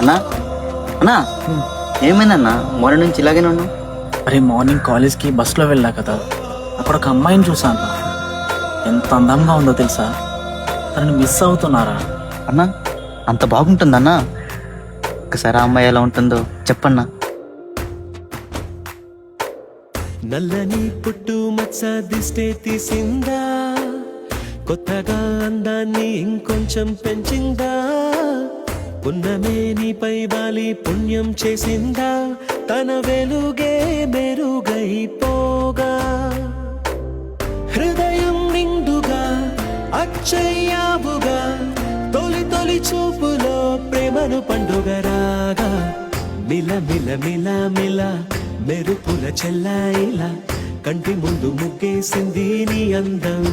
అన్నా అన్నా ఏమైందన్నా మార్నింగ్ నుంచి ఇలాగే ఉన్నావు? అరే మార్నింగ్ కాలేజ్కి బస్సులో వెళ్ళా కదా, అక్కడ ఒక అమ్మాయిని చూసాను. ఎంత అందంగా ఉందో తెలుసా? తనని మిస్ అవుతున్నారా? అన్నా అంత బాగుంటుందన్నా? ఒకసారి ఆ అమ్మాయి ఎలా ఉంటుందో చెప్పన్నా. నల్లని పుట్టు మచ్చ దిష్టే తీసిందా, కొత్తగా అందాన్ని ఇంకొంచెం పెంచిందా, పున్నమే నీపై వాలి పుణ్యం చేసిందా, తన వెలుగే మెరుగైపోగా, హృదయం నిండుగా అచ్చయ్యావుగా, తొలి తొలి చూపులో ప్రేమను పండుగ రాగా, మిల మిల మిల మిల మెరుపుల చెల్లాయిలా కంటి ముందు ముగ్గేసింది నీ అందం.